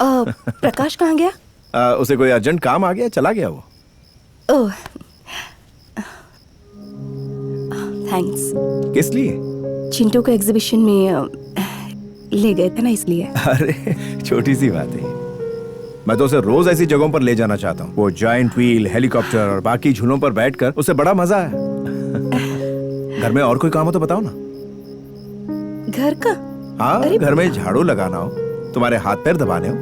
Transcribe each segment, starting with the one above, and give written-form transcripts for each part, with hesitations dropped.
प्रकाश कहाँ गया? उसे कोई अर्जेंट काम आ गया, चला गया वो। ओह, थैंक्स। किस लिए? चिंटू को एग्जीबिशन में ले गए थे ना, इसलिए। अरे छोटी सी बात है, मैं तो उसे रोज ऐसी जगहों पर ले जाना चाहता हूँ। वो जायंट व्हील, हेलीकॉप्टर और बाकी झूलों पर बैठकर उसे बड़ा मजा है। घर में और कोई काम हो तो बताओ ना। घर का? हाँ, घर में झाड़ू लगाना हो, तुम्हारे हाथ पैर दबाने हो,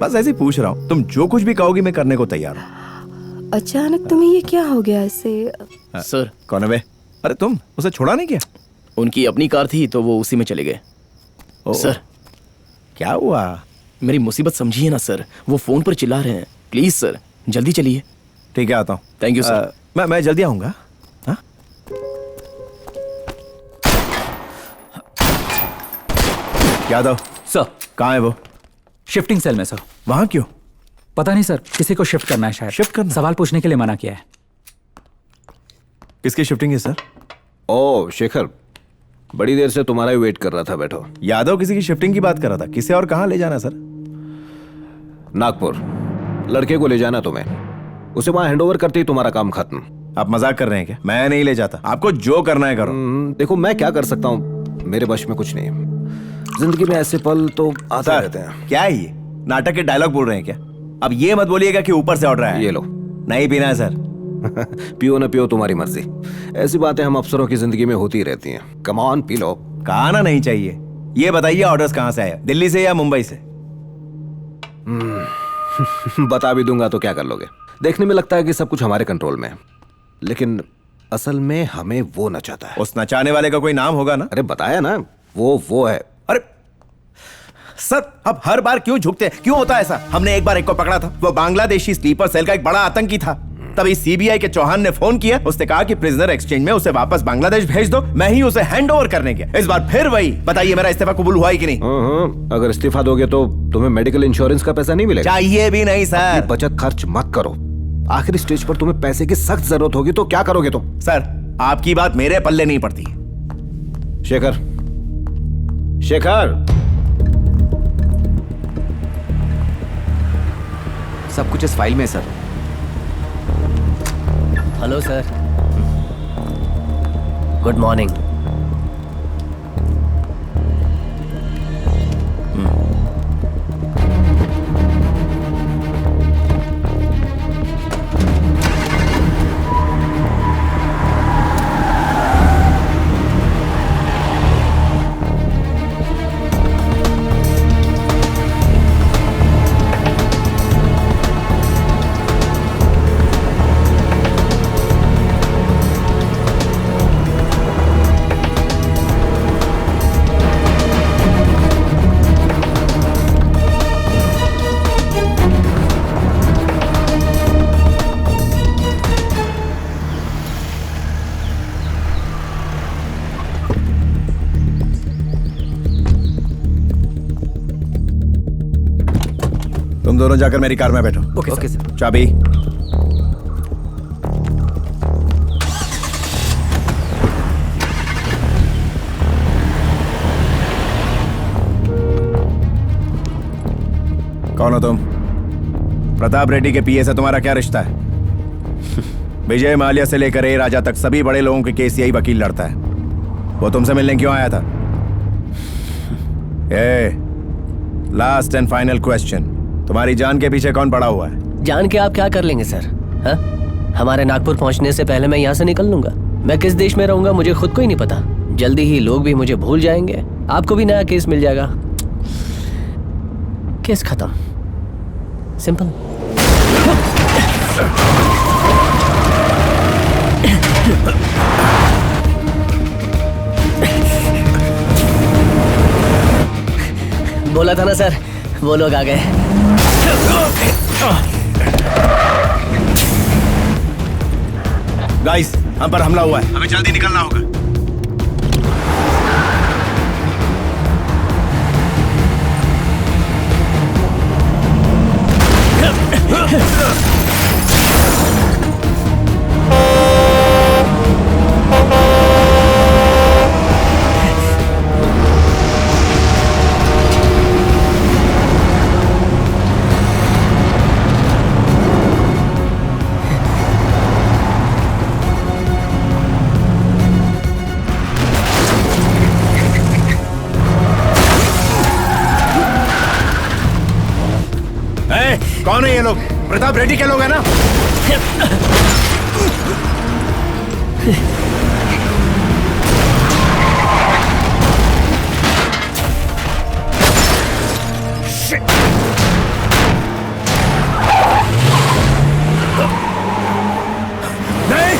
बस ऐसे ही पूछ रहा हूँ। तुम जो कुछ भी कहोगी मैं करने को तैयार हूँ। अचानक तुम्हें ये क्या हो गया ऐसे? सर। कौन है बे? अरे तुम, उसे छोड़ा नहीं क्या? उनकी अपनी कार थी तो वो उसी में चले गए। सर क्या हुआ? मेरी मुसीबत समझिए ना सर, वो फोन पर चिल्ला रहे हैं। प्लीज सर जल्दी चलिए। ठीक है, आता हूँ। Thank you sir. मैं जल्दी आऊंगा। हाँ? यादव सर। कहाँ है वो? शिफ्टिंग सेल में सर। वहां क्यों? पता नहीं सर, किसी को शिफ्ट करना है शायद। शिफ्ट करना? सवाल पूछने के लिए मना किया है। किसकी शिफ्टिंग है सर? ओ शेखर, बड़ी देर से तुम्हारा ही वेट कर रहा था, बैठो। यादव किसी की शिफ्टिंग की बात कर रहा था, किसे और कहाँ ले जाना सर? नागपुर। लड़के को ले जाना तुम्हें, उसे वहां हैंडओवर करते ही तुम्हारा काम खत्म। आप मजाक कर रहे हैं क्या? मैं नहीं ले जाता, आपको जो करना है करो। देखो मैं क्या कर सकता हूँ, मेरे वश में कुछ नहीं है। जिंदगी में ऐसे पल तो आते रहते हैं। क्या है ये? नाटक के डायलॉग बोल रहे हैं क्या? अब ये मत बोलिएगा कि ऊपर से ऑर्डर है। ये लो। नहीं पीना है सर। पियो ना पियो तुम्हारी मर्जी। ऐसी बातें हम अफसरों की जिंदगी में होती रहती हैं। Come on P low. कहा ना नहीं चाहिए। ये बताइए ऑर्डर्स कहाँ से आए, दिल्ली से या मुंबई से? बता भी दूंगा तो क्या कर लोगे? देखने में लगता है कि सब कुछ हमारे कंट्रोल में है, लेकिन असल में हमें वो नचाता है। उस नचाने वाले का कोई नाम होगा ना? अरे बताया ना, वो है। अरे सर, अब हर बार क्यों झुकते हैं? क्यों होता है ऐसा? हमने एक बार एक को पकड़ा था, वो बांग्लादेशी स्लीपर सेल का एक बड़ा आतंकी था। तभी सीबीआई के चौहान ने फोन किया, उसने कहा कि प्रिजनर एक्सचेंज में उसे वापस बांग्लादेश भेज दो। मैं ही उसे हैंडओवर करने गया। इस बार फिर वही। बताइए मेरा इस्तीफा कबूल हुआ है कि नहीं? अगर इस्तीफा दोगे तो तुम्हें मेडिकल इंश्योरेंस का पैसा नहीं मिलेगा। चाहिए भी नहीं सर। बचत खर्च मत करो, आखिरी स्टेज पर तुम्हें पैसे की सख्त जरूरत होगी तो क्या करोगे तुम? सर आपकी बात मेरे पल्ले नहीं पड़ती। शेखर, शेखर, सब कुछ इस फाइल में है sir. Hello sir, good morning. तुम दोनों जाकर मेरी कार में बैठो। Okay sir. चाबी। कौन हो तुम? प्रताप रेड्डी के पीए से तुम्हारा क्या रिश्ता है? विजय माल्या से लेकर ए राजा तक सभी बड़े लोगों के केस यही वकील लड़ता है। वो तुमसे मिलने क्यों आया था? लास्ट एंड फाइनल क्वेश्चन, तुम्हारी जान के पीछे कौन पड़ा हुआ है? जान के आप क्या कर लेंगे सर? हा? हमारे नागपुर पहुंचने से पहले मैं यहाँ से निकल लूंगा। मैं किस देश में रहूंगा मुझे खुद को ही नहीं पता। जल्दी ही लोग भी मुझे भूल जाएंगे, आपको भी नया केस मिल जाएगा। केस खत्म, सिंपल। बोला था ना सर, वो लोग आ गए। गाइस, हम पर हमला हुआ है, हमें जल्दी निकलना होगा। कौन है ये लोग? प्रताप रेड्डी के लोग हैं ना? नहीं!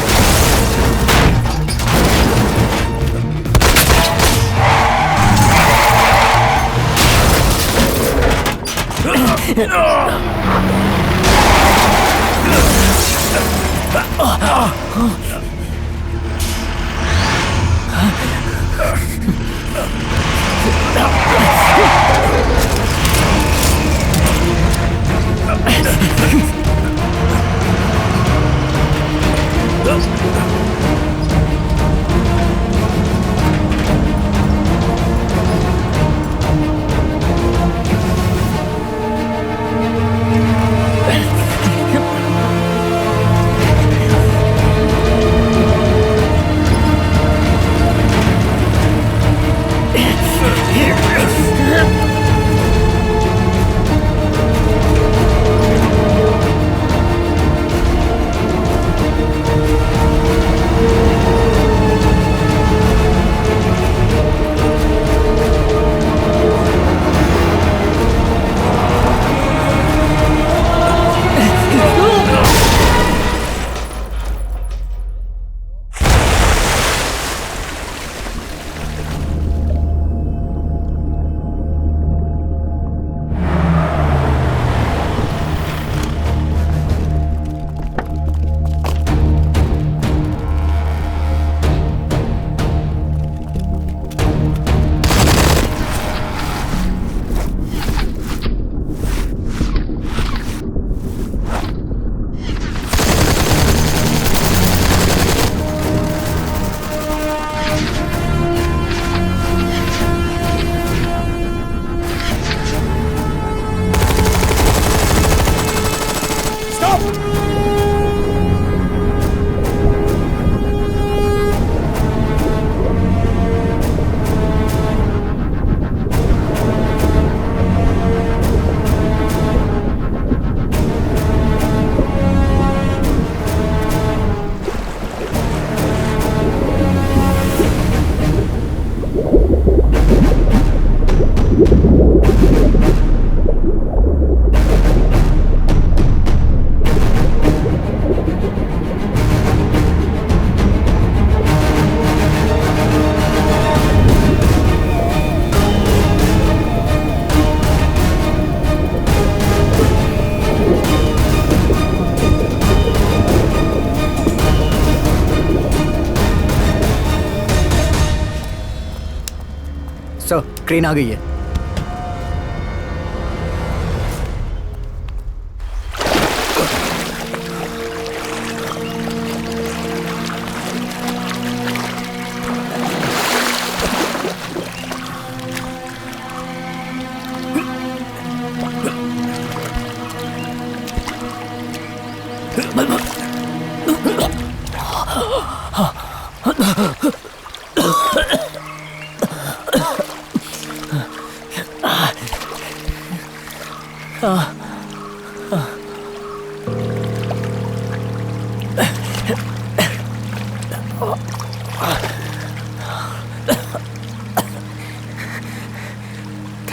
सर ट्रेन आ गई है।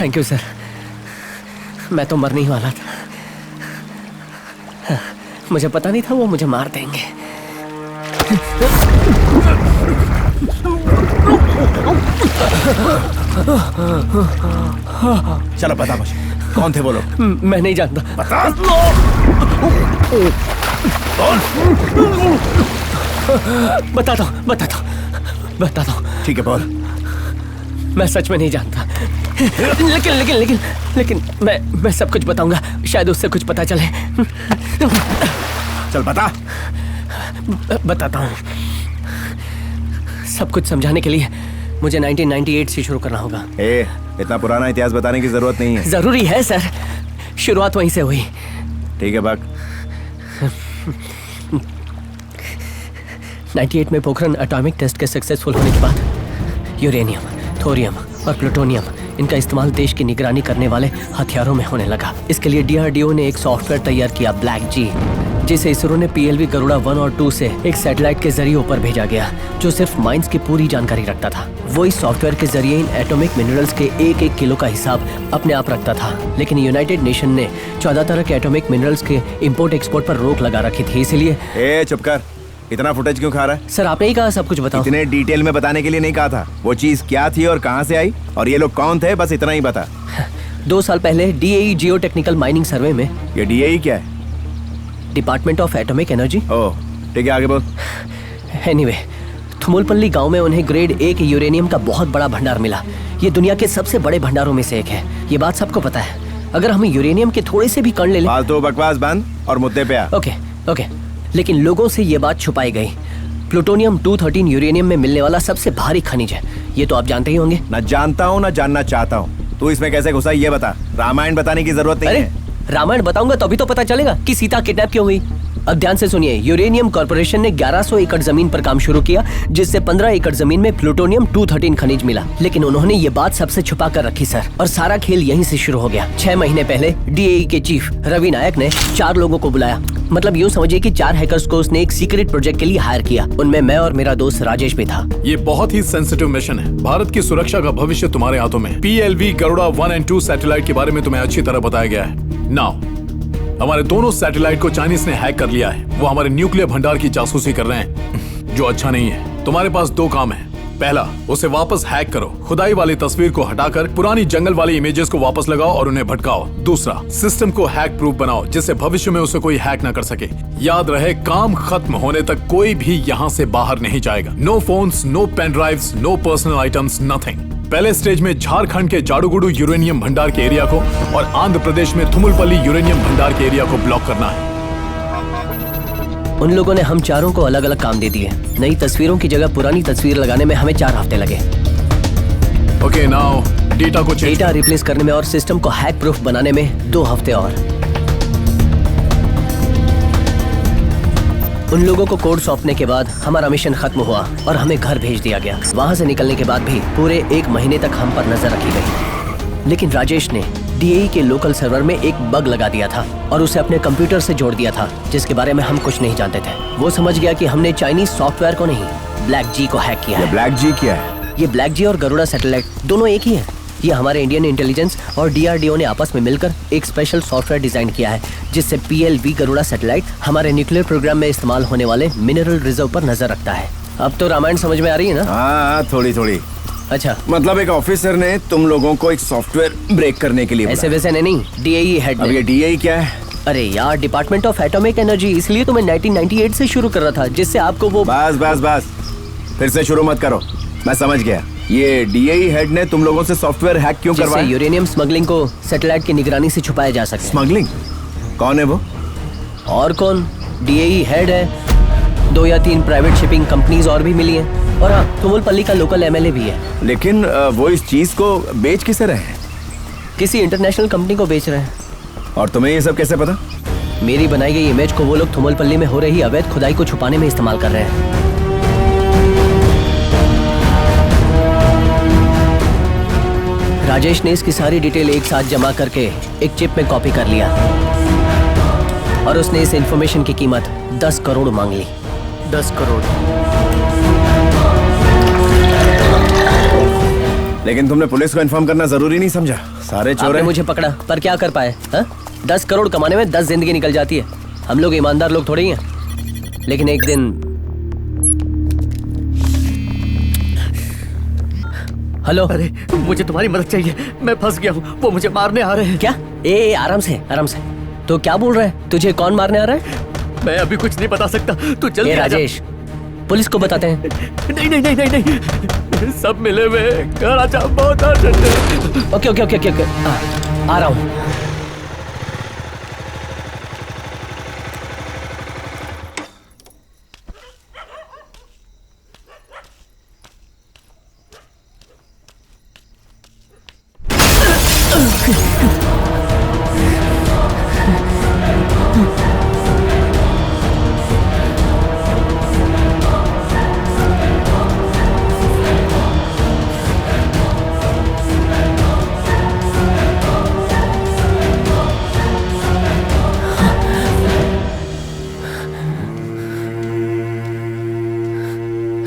थैंक यू सर, मैं तो मरने ही वाला था। मुझे पता नहीं था वो मुझे मार देंगे। चलो बता मुझे, कौन थे वो लोग? मैं नहीं जानता। बता। बताता हूँ, बताता हूँ, बताता हूँ। ठीक है बोल। मैं सच में नहीं जानता, लेकिन लेकिन लेकिन लेकिन मैं सब कुछ बताऊंगा, शायद उससे कुछ पता चले। चल बता। बताता हूँ। सब कुछ समझाने के लिए मुझे 1998 से शुरू करना होगा। इतना पुराना इतिहास बताने की जरूरत नहीं है। जरूरी है सर, शुरुआत वहीं से हुई। ठीक है बाग। 98 में पोखरण एटॉमिक टेस्ट के सक्सेसफुल होने के बाद यूरेनियम, थोरियम और प्लूटोनियम इनका इस्तेमाल देश की निगरानी करने वाले हथियारों में होने लगा। इसके लिए डीआरडीओ ने एक सॉफ्टवेयर तैयार किया, ब्लैक जी, जिसे इसरो ने पीएलवी गरुड़ा 1 और 2 से एक सैटेलाइट के जरिए ऊपर भेजा गया, जो सिर्फ माइंस की पूरी जानकारी रखता था। वो इस सॉफ्टवेयर के जरिए इन एटॉमिक मिनरल्स के एक एक किलो का हिसाब अपने आप रखता था। लेकिन यूनाइटेड नेशन ने 14 तरह के एटॉमिक मिनरल्स के इंपोर्ट एक्सपोर्ट पर रोक लगा रखी थी, इसलिए। ए चुप कर, इतना फुटेज क्यों खा रहा है? सर आपने ही कहा सब कुछ बताओ। इतने डिटेल में बताने के लिए नहीं कहा था। वो चीज क्या थी और कहाँ से आई और ये लोग कौन थे, बस इतना ही बता। 2 साल पहले DAE geotechnical mining survey में। ये डीएई क्या है? Department of atomic energy. Oh ठीक है, आगे बोल। एनीवे, थुमुलपल्ली गांव में उन्हें ग्रेड A के यूरेनियम का बहुत बड़ा भंडार मिला। ये दुनिया के सबसे बड़े भंडारों में से एक है, ये बात सबको पता है। अगर हम यूरेनियम के थोड़े से भी कण ले लें। फालतू बकवास बंद और मुद्दे पे आ। ओके, लेकिन लोगों से ये बात छुपाई गई। प्लूटोनियम 213 यूरेनियम में मिलने वाला सबसे भारी खनिज है, ये तो आप जानते ही होंगे। न जानता हूँ न जानना चाहता हूँ, तू इसमें कैसे घुसा ये बता। रामायण बताने की जरूरत नहीं है। रामायण बताऊंगा तभी तो पता चलेगा कि सीता किडनैप क्यों हुई। अब ध्यान से सुनिए, यूरेनियम कॉर्पोरेशन ने 1100 एकड़ जमीन पर काम शुरू किया, जिससे 15 एकड़ जमीन में प्लूटोनियम 213 खनिज मिला। लेकिन उन्होंने ये बात सबसे छुपा कर रखी सर, और सारा खेल यहीं से शुरू हो गया। 6 महीने पहले डीएई के चीफ रवि नायक ने 4 लोगों को बुलाया। मतलब यूँ समझिए कि 4 हैकर्स को उसने एक सीक्रेट प्रोजेक्ट के लिए हायर किया। उनमें मैं और मेरा दोस्त राजेश भी था। ये बहुत ही सेंसिटिव मिशन है। भारत की सुरक्षा का भविष्य तुम्हारे हाथों में है। पीएलवी गरुड़ा 1 और 2 सैटेलाइट के बारे में तुम्हें अच्छी तरह बताया गया है। नाउ हमारे दोनों सैटेलाइट को चाइनीज ने हैक कर लिया है। वो हमारे न्यूक्लियर भंडार की जासूसी कर रहे हैं, जो अच्छा नहीं है। तुम्हारे पास 2 काम है। पहला, उसे वापस हैक करो, खुदाई वाली तस्वीर को हटाकर पुरानी जंगल वाली इमेजेस को वापस लगाओ और उन्हें भटकाओ। दूसरा, सिस्टम को हैक प्रूफ बनाओ, जिससे भविष्य में उसे कोई हैक ना कर सके। याद रहे, काम खत्म होने तक कोई भी यहाँ से बाहर नहीं जाएगा। No phones, no pen drives, no personal items, nothing. पहले स्टेज में झारखंड के जाडूगुडू यूरेनियम भंडार के एरिया को और आंध्र प्रदेश में थुमुलपल्ली यूरेनियम भंडार के एरिया को ब्लॉक करना है। उन लोगों ने हम चारों को अलग अलग काम दे दिए। नई तस्वीरों की जगह पुरानी तस्वीर लगाने में हमें 4 हफ्ते लगे। ओके, नाउ डेटा को डेटा रिप्लेस करने में और सिस्टम को हैक प्रूफ बनाने में 2 हफ्ते और। उन लोगों को कोड सौंपने के बाद हमारा मिशन खत्म हुआ और हमें घर भेज दिया गया। वहां से निकलने के बाद भी पूरे 1 महीने तक हम पर नजर रखी गई। लेकिन राजेश ने डीएई के लोकल सर्वर में एक बग लगा दिया था और उसे अपने कंप्यूटर से जोड़ दिया था, जिसके बारे में हम कुछ नहीं जानते थे। वो समझ गया कि हमने चाइनीज सॉफ्टवेयर को नहीं, ब्लैक जी को हैक किया है। ब्लैक जी क्या है? ये ब्लैक जी और गरुड़ा सैटेलाइट दोनों एक ही है। ये हमारे इंडियन इंटेलिजेंस और डीआरडीओ ने आपस में मिलकर एक स्पेशल सॉफ्टवेयर डिजाइन किया है, जिससे पीएलवी गरुड़ा सैटेलाइट हमारे न्यूक्लियर प्रोग्राम में इस्तेमाल होने वाले मिनरल रिजर्व पर नजर रखता है। अब तो रामायण समझ में आ रही है ना? हाँ, थोड़ी थोड़ी। अच्छा, मतलब एक ऑफिसर ने तुम लोगों को एक सॉफ्टवेयर ब्रेक करने के लिए ऐसे वैसे नहीं, डीएई हेड। अब ये डीएई क्या है? अरे यार, डिपार्टमेंट ऑफ एटॉमिक एनर्जी। इसलिए तो मैं 1998 से शुरू कर रहा था, जिससे आपको वो। बस फिर से शुरू मत करो, मैं समझ गया। ये डीएई हेड ने तुम लोगों से सॉफ्टवेयर हैक क्यों करवाया? यूरेनियम स्मगलिंग को सैटेलाइट की निगरानी से छुपाया जा सके। स्मगलिंग? कौन है वो? और कौन, डीएई हेड है। 2 या 3 प्राइवेट शिपिंग कंपनीज और भी मिली हैं, और हाँ, थुमुलपल्ली का लोकल एमएलए भी है। लेकिन वो इस चीज को बेच किसे रहे हैं? किसी इंटरनेशनल कंपनी को बेच रहे हैं। और तुम्हें ये सब कैसे पता? मेरी बनाई गई इमेज को वो लोग थुमुलपल्ली में हो रही अवैध खुदाई को छुपाने में इस्तेमाल कर रहे हैं। राजेश ने इसकी सारी डिटेल एक साथ जमा करके एक चिप में कॉपी कर लिया, और उसने इस इंफॉर्मेशन की कीमत 10 करोड़ मांग ली। 10 करोड़। लेकिन तुमने पुलिस को इन्फॉर्म करना जरूरी नहीं समझा? सारे चोर आपने हैं। मुझे पकड़ा, पर क्या कर पाए? 10 करोड़ कमाने में 10 जिंदगी निकल जाती है। हम लोग ईमानदार लोग थोड़े ही हैं। लेकिन एक दिन। हेलो। अरे मुझे तुम्हारी मदद चाहिए, मैं फंस गया हूँ, वो मुझे मारने आ रहे हैं। क्या? ए आराम से आराम से। तो क्या बोल रहा है? तुझे कौन मारने आ रहा है? मैं अभी कुछ नहीं बता सकता, तू जल्दी आ जा। राजेश, पुलिस को बताते हैं। नहीं नहीं नहीं नहीं नहीं, सब मिले हुए, घर आ जा, बहुत अर्जेंट है। ओके ओके ओके ओके, आ रहा हूँ।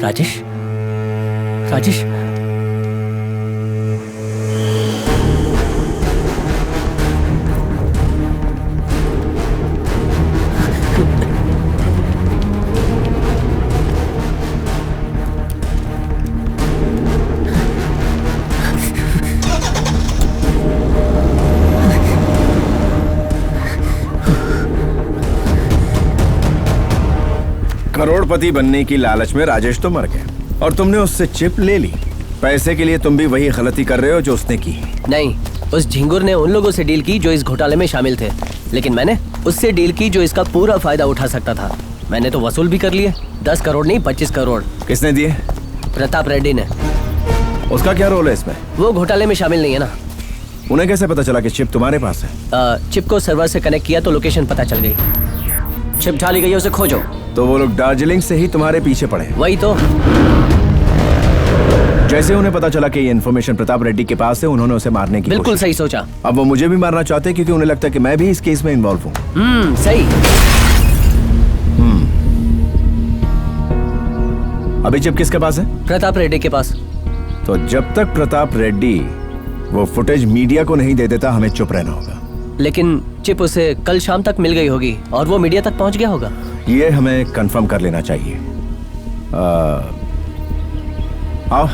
राजेश, राजेश, करोड़पति बनने की लालच में राजेश तो मर गया और तुमने उससे चिप ले ली। पैसे के लिए तुम भी वही गलती कर रहे हो जो उसने की। नहीं, उस झिंगुर ने उन लोगों से डील की जो इस घोटाले में शामिल थे, लेकिन मैंने उससे डील की जो इसका पूरा फायदा उठा सकता था। मैंने तो वसूल भी कर लिए, 10 करोड़ नहीं 25 करोड़। किसने दिए? प्रताप रेड्डी ने। उसका क्या रोल है इसमें? वो घोटाले में शामिल नहीं है ना। उन्हें कैसे पता चला कि चिप तुम्हारे पास है? चिप को सर्वर से कनेक्ट किया तो लोकेशन पता चल गई। चिप ढाली गई, उसे खोजो। तो वो लोग दार्जिलिंग से ही तुम्हारे पीछे पड़े। वही तो। जैसे उन्हें पता चला कि ये इन्फॉर्मेशन प्रताप रेड्डी के पास है, उन्होंने उसे मारने की बिल्कुल कोशिश सही सोचा। अब वो मुझे भी मारना चाहते हैं क्योंकि उन्हें लगता है कि मैं भी इस केस में इन्वॉल्व हूँ। सही। अभी चिप किसके पास है? प्रताप रेड्डी के पास। तो जब तक प्रताप रेड्डी वो फुटेज मीडिया को नहीं दे देता, हमें चुप रहना होगा। लेकिन चिप उसे कल शाम तक मिल गई होगी और वो मीडिया तक पहुंच गया होगा। ये हमें कंफर्म कर लेना चाहिए। आओ।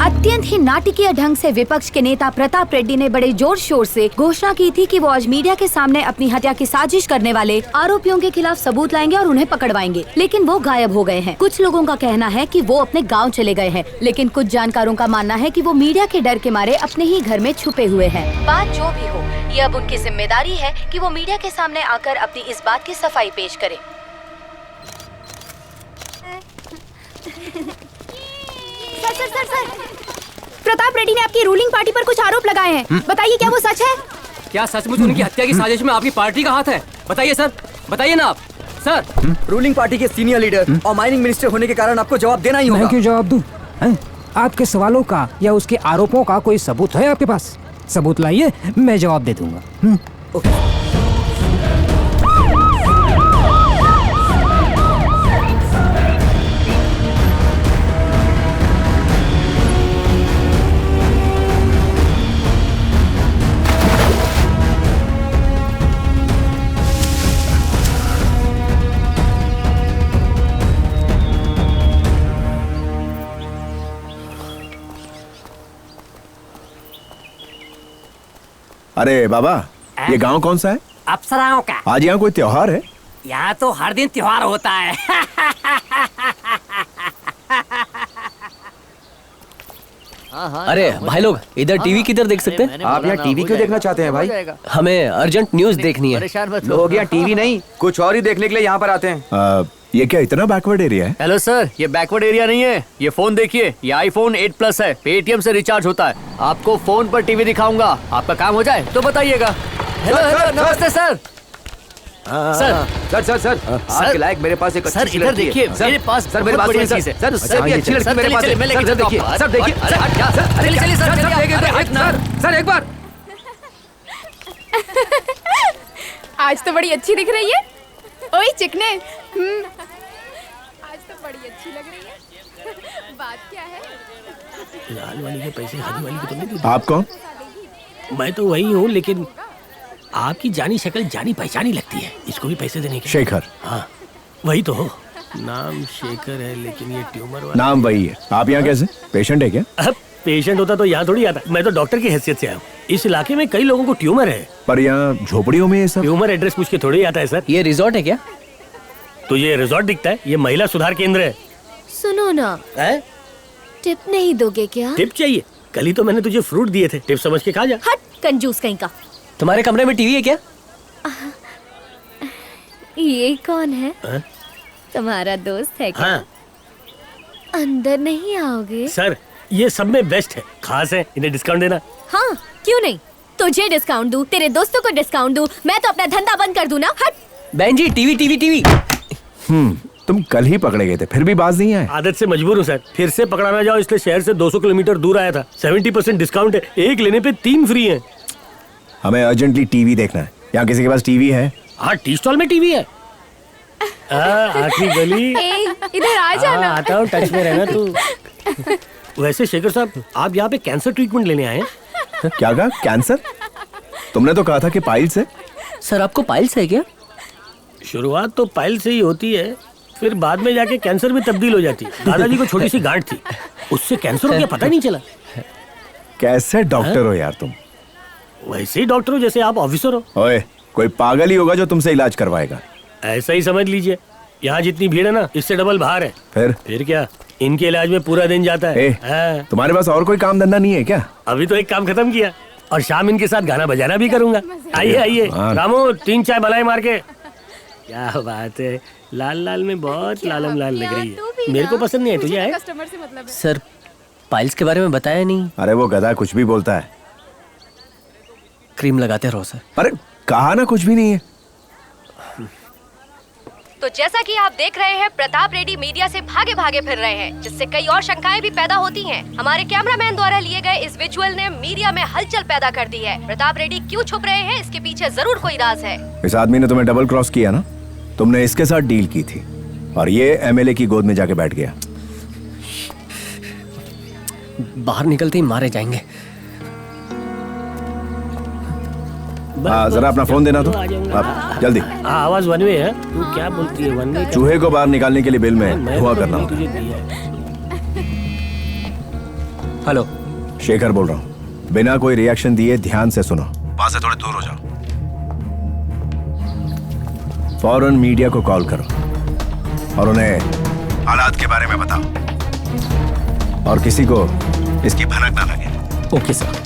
अत्यंत ही नाटकीय ढंग से विपक्ष के नेता प्रताप रेड्डी ने बड़े जोर शोर से घोषणा की थी कि वो आज मीडिया के सामने अपनी हत्या की साजिश करने वाले आरोपियों के खिलाफ सबूत लाएंगे और उन्हें पकड़वाएंगे, लेकिन वो गायब हो गए हैं। कुछ लोगों का कहना है कि वो अपने गांव चले गए हैं, लेकिन कुछ जानकारों का मानना है कि वो मीडिया के डर के मारे अपने ही घर में छुपे हुए हैं। बात जो भी हो, ये अब उनकी जिम्मेदारी है कि वो मीडिया के सामने आकर अपनी इस बात की सफाई पेश करे। सर, प्रताप रेड्डी ने आपकी रूलिंग पार्टी पर कुछ आरोप लगाए हैं। बताइए क्या वो सच है? क्या सचमुच उनकी हत्या की साजिश में आपकी पार्टी का हाथ है? बताइए सर, बताइए ना आप सर। रूलिंग पार्टी के सीनियर लीडर और माइनिंग मिनिस्टर होने के कारण आपको जवाब देना ही होगा। मैं क्यों जवाब दूं? आपके सवालों का या उसके आरोपों का कोई सबूत है आपके पास? सबूत लाइए, मैं जवाब दे दूंगा। अरे बाबा, ये गांव कौन सा है? अप्सराओं का। आज यहाँ कोई त्योहार है? यहाँ तो हर दिन त्योहार होता है। अरे भाई लोग, इधर टीवी किधर देख सकते हैं? आप यहाँ टीवी क्यों देखना चाहते हैं भाई? हमें अर्जेंट न्यूज देखनी है। लोग यहाँ टीवी नहीं कुछ और ही देखने के लिए यहाँ पर आते हैं। ये क्या इतना बैकवर्ड एरिया है? हेलो सर, ये बैकवर्ड एरिया नहीं है। ये फोन देखिए, ये आईफोन 8 प्लस है, पेटीएम से रिचार्ज होता है। आपको फोन पर टीवी दिखाऊंगा, आपका काम हो जाए तो बताइएगा। हेलो नमस्ते सर। सर आपके लायक मेरे पास एक सर इधर देखिए, मेरे पास सर मेरे पास बढ़िया चीज है। सर भी अच्छी लड़की मेरे पास है। मैं लेके चलता हूं। सर देखिए चलिए सर एक बार। आज तो बड़ी अच्छी दिख रही है। ओए चिकने, आज तो बड़ी अच्छी लग रही है। बात क्या है? लाल वाली के पैसे हरी वाली को तो नहीं दी। आप कौन? मैं तो वही हूँ, लेकिन आपकी जानी शक्ल जानी पहचानी लगती है। इसको भी पैसे देने के? शेखर। हाँ वही तो हो। नाम शेखर है, लेकिन ये ट्यूमर वाला। नाम वही है। आप यहाँ कैसे? पेशेंट है क्या? अब पेशेंट होता तो यहाँ थोड़ी आता। मैं तो डॉक्टर की हैसियत से आया हूँ। इस इलाके में कई लोगों को ट्यूमर है। पर यहाँ झोपड़ियों में ये सब? ट्यूमर एड्रेस पूछ के थोड़ी आता है सर। ये रिजॉर्ट है क्या? तो ये रिजॉर्ट दिखता है, ये महिला सुधार केंद्र है। सुनो ना, टिप नहीं दोगे क्या? टिप चाहिए? कल ही तो मैंने तुझे फ्रूट दिए थे, टिप समझ के खा जा। हट कंजूस कहीं का। तुम्हारे कमरे में टीवी है क्या? ये कौन है? तुम्हारा दोस्त है क्या? हाँ अंदर नहीं आओगे? सर, ये सब में बेस्ट है, खास है, इन्हें डिस्काउंट देना। हाँ क्यों नहीं, तुझे डिस्काउंट दूं, तेरे दोस्तों को डिस्काउंट दूं, मैं तो अपना धंधा बंद कर दूं ना। हट। बहन जी, टीवी टीवी टीवी। तुम कल ही पकड़े गए थे, फिर भी बाज नहीं आए। आदत से मजबूर हूँ सर, फिर से पकड़ाना जाओ इसलिए शहर से 200 किलोमीटर दूर आया था। 70% डिस्काउंट है, एक लेने पे 3 फ्री है। हमें अर्जेंटली टीवी देखना है। यहाँ किसी के पास टीवी है? हाँ टी स्टॉल में टीवी है। आखिरी गली। इधर आ जाना। आता हूँ, टच में रहना तू। वैसे शेखर साहब, आप यहाँ पे कैंसर ट्रीटमेंट लेने आए हैं? क्या कहा? कैंसर? तुमने तो कहा था कि पाइल्स है। सर आपको पाइल्स है क्या? शुरुआत तो पाइल से ही होती है, फिर बाद में जाके कैंसर में तब्दील हो जाती है। दादाजी को छोटी सी गांठ थी, उससे कैंसर हो गया, पता नहीं चला। कैसे डॉक्टर हो यार तुम? वैसे ही डॉक्टर हो जैसे आप ऑफिसर हो। ओए, कोई पागल ही होगा जो तुमसे इलाज करवाएगा। ऐसा ही समझ लीजिए। यहाँ जितनी भीड़ है ना, इससे डबल बाहर है। फिर क्या, इनके इलाज में पूरा दिन जाता है। तुम्हारे पास और कोई काम धंधा नहीं है क्या? अभी तो एक काम खत्म किया और शाम इनके साथ गाना बजाना भी करूंगा। आइए आइए रामू, 3 चाय मलाई मार के। क्या बात है, लाल लाल में बहुत लालम लाल लग रही है। मेरे को पसंद नहीं है, तुझे है? सर पाइल्स के बारे में बताया नहीं। अरे वो गधा कुछ भी बोलता है। क्रीम लगाते रहो सर। अरे कहा ना कुछ भी नहीं है। तो जैसा कि आप देख रहे हैं, प्रताप रेड्डी मीडिया से भागे भागे फिर रहे हैं, जिससे कई और शंकाएं भी पैदा होती हैं। हमारे कैमरामैन द्वारा लिए गए इस विजुअल ने मीडिया में हलचल पैदा कर दी है। प्रताप रेड्डी क्यों छुप रहे हैं, इसके पीछे जरूर कोई राज है। इस आदमी ने तुम्हें डबल क्रॉस किया ना, तुमने इसके साथ डील की थी और ये एमएलए की गोद में जाके बैठ गया। बाहर निकलते ही मारे जाएंगे। जरा अपना फोन देना तो जल्दी। आवाज वन वे है। तू क्या बोलती है? One way? चूहे को बाहर निकालने के लिए बिल में धुआं करना होगा। हेलो, शेखर बोल रहा हूँ। बिना कोई रिएक्शन दिए ध्यान से सुनो। वहां से थोड़े दूर हो जाओ। फौरन मीडिया को कॉल करो और उन्हें हालात के बारे में बताओ और किसी को इसकी भनक ना लगे। Okay sir.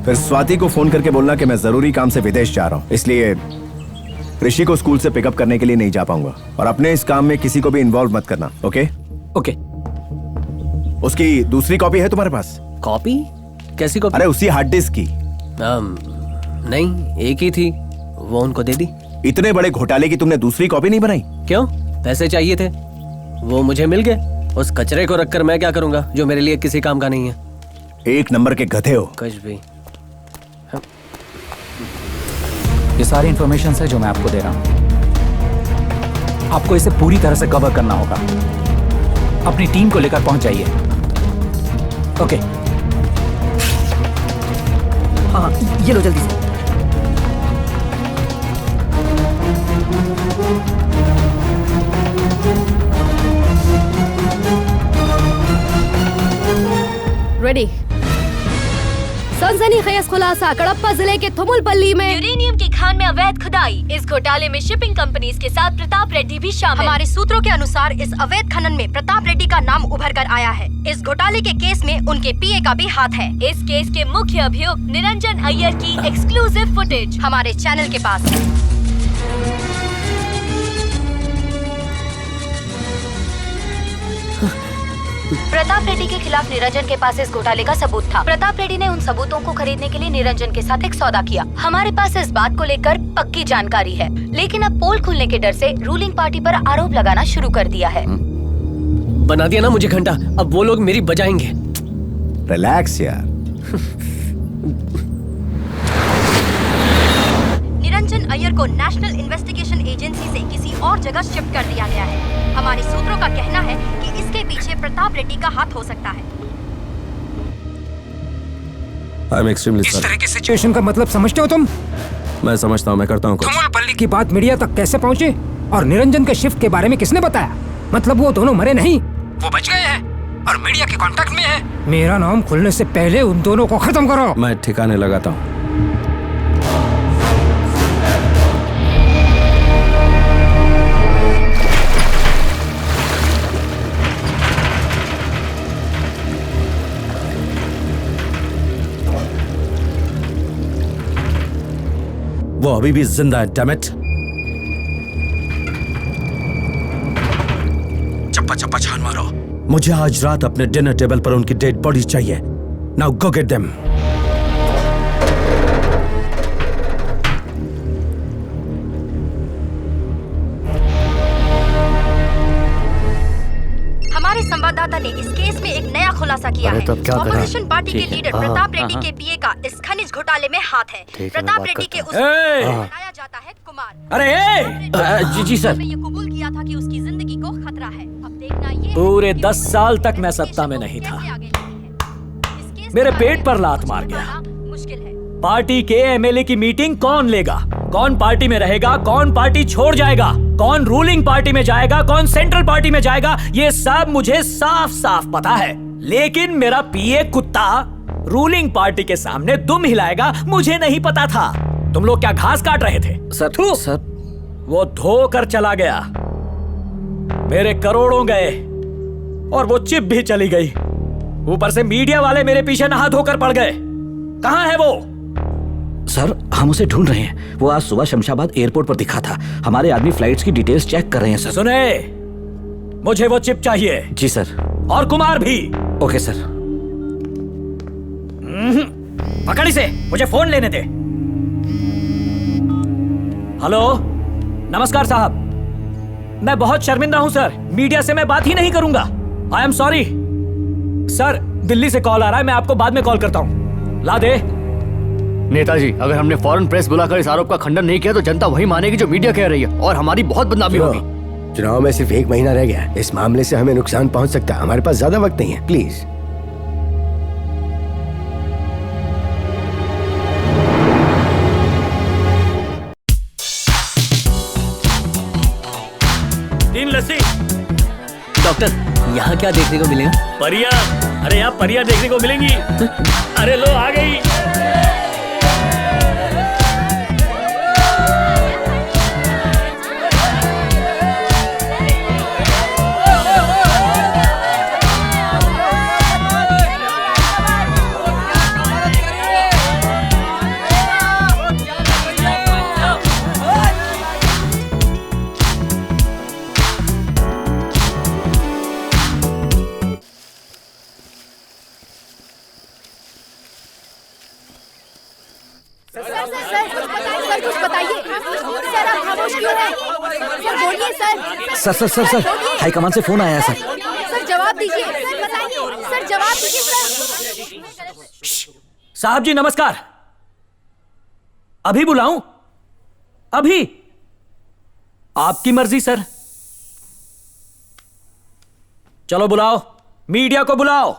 फिर स्वाति को फोन करके बोलना कि मैं जरूरी काम से विदेश जा रहा हूं, इसलिए ऋषि को स्कूल से पिकअप करने के लिए नहीं जा पाऊंगा। और अपने इस काम में किसी को भी इन्वॉल्व मत करना। Okay okay. उसकी दूसरी कॉपी है तुम्हारे पास? कॉपी? कैसी कॉपी? अरे उसी हार्ड डिस्क की। नहीं, एक ही थी, वो उनको दे दी। इतने बड़े घोटाले की तुमने दूसरी कॉपी नहीं बनाई? क्यों? पैसे चाहिए थे, वो मुझे मिल गए। उस कचरे को रखकर मैं क्या करूंगा जो मेरे लिए किसी काम का नहीं है। एक नंबर के गधे हो। कुछ भी। ये सारी इंफॉर्मेशन है जो मैं आपको दे रहा हूं। आपको इसे पूरी तरह से कवर करना होगा। अपनी टीम को लेकर पहुंच जाइए। ओके। हाँ, ये लो जल्दी से। रेडी। सनसनीखेज खुलासा, कडप्पा जिले के थुमुलपल्ली में यूरेनियम की खान में अवैध खुदाई। इस घोटाले में शिपिंग कंपनीज के साथ प्रताप रेड्डी भी शामिल। हमारे सूत्रों के अनुसार इस अवैध खनन में प्रताप रेड्डी का नाम उभर कर आया है। इस घोटाले के केस में उनके पीए का भी हाथ है। इस केस के मुख्य अभियुक्त निरंजन अय्यर की एक्सक्लूसिव फुटेज हमारे चैनल के पास है। प्रताप रेड्डी के खिलाफ निरंजन के पास इस घोटाले का सबूत था। प्रताप रेड्डी ने उन सबूतों को खरीदने के लिए निरंजन के साथ एक सौदा किया। हमारे पास इस बात को लेकर पक्की जानकारी है, लेकिन अब पोल खुलने के डर से रूलिंग पार्टी पर आरोप लगाना शुरू कर दिया है। बना दिया ना मुझे घंटा, अब वो लोग मेरी बजाएंगे। रिलैक्स यार। निरंजन अय्यर को नेशनल इन्वेस्टिगेशन एजेंसी से किसी और जगह शिफ्ट कर दिया गया है। हमारे सूत्रों का कहना है कि इसके पीछे प्रताप रेड्डी का हाथ हो सकता है। इस तरह की सिचुएशन का मतलब समझते हो तुम? मैं समझता हूँ, मैं करता हूँ। थुमुलपल्ली की बात मीडिया तक कैसे पहुँची और निरंजन के शिफ्ट के बारे में किसने बताया? मतलब वो दोनों मरे नहीं, वो बच गए हैं और मीडिया के कांटेक्ट में हैं। मेरा नाम खुलने से पहले उन दोनों को खत्म करो। मैं ठिकाने लगाता हूँ। वो अभी भी जिंदा है, डैम इट। चप्पा चप्पा छान मारो। मुझे आज रात अपने डिनर टेबल पर उनकी डेड बॉडी चाहिए। Now go get them. हमारे संवाददाता ने इस केस में एक नया खुलासा किया है। ऑपोजिशन पार्टी के लीडर प्रताप रेड्डी के पीए का इस खनिज घोटाले में हाथ है। प्रताप रेड्डी के उस बनाया जाता है कुमार। अरे जी सर। ये कबूल किया था कि उसकी जिंदगी को खतरा है। अब देखना ये पूरे 10 साल तक मैं सत्ता में नहीं था, मेरे पेट पर लात मार गया। मुश्किल है। पार्टी के एमएलए की मीटिंग कौन लेगा, कौन पार्टी में रहेगा, कौन पार्टी छोड़ जाएगा, कौन रूलिंग पार्टी में जाएगा, कौन सेंट्रल पार्टी में जाएगा, ये सब मुझे साफ साफ पता है। लेकिन मेरा पीए कुत्ता रूलिंग पार्टी के सामने दुम हिलाएगा, मुझे नहीं पता था। तुम लोग क्या घास काट रहे थे? सर वो धोकर चला गया, मेरे करोड़ों गए और वो चिप भी चली गई। ऊपर से मीडिया वाले मेरे पीछे नहा धोकर पड़ गए। कहां है वो? सर हम उसे ढूंढ रहे हैं, वो आज सुबह शमशाबाद एयरपोर्ट पर दिखा था। हमारे आदमी फ्लाइट्स की डिटेल्स चेक कर रहे हैं सर। सुने, मुझे वो चिप चाहिए। जी सर। और कुमार भी। Okay sir. पकड़ इसे, मुझे फोन लेने दे। हेलो, नमस्कार साहब, मैं बहुत शर्मिंदा हूं सर, मीडिया से मैं बात ही नहीं करूंगा। I am sorry sir, Delhi से कॉल आ रहा है, मैं आपको बाद में कॉल करता हूं। ला दे। नेताजी, अगर हमने फॉरेन प्रेस बुलाकर इस आरोप का खंडन नहीं किया तो जनता वही मानेगी जो मीडिया कह रही है और हमारी बहुत बदनामी होगी। चुनाव में सिर्फ 1 महीना रह गया है, इस मामले से हमें नुकसान पहुंच सकता है। हमारे पास ज्यादा वक्त नहीं है, प्लीज। तीन लस्सी। डॉक्टर, यहाँ क्या देखने को मिलेगा? परिया। अरे यहाँ परिया देखने को मिलेंगी। अरे लो, आ गई। सर हाई कमान से फोन आया है सर। सर जवाब दीजिए, सर बताइए, सर जवाब दीजिए सर। साहब जी नमस्कार। अभी बुलाऊं? अभी? आपकी मर्जी सर। चलो बुलाओ, मीडिया को बुलाओ।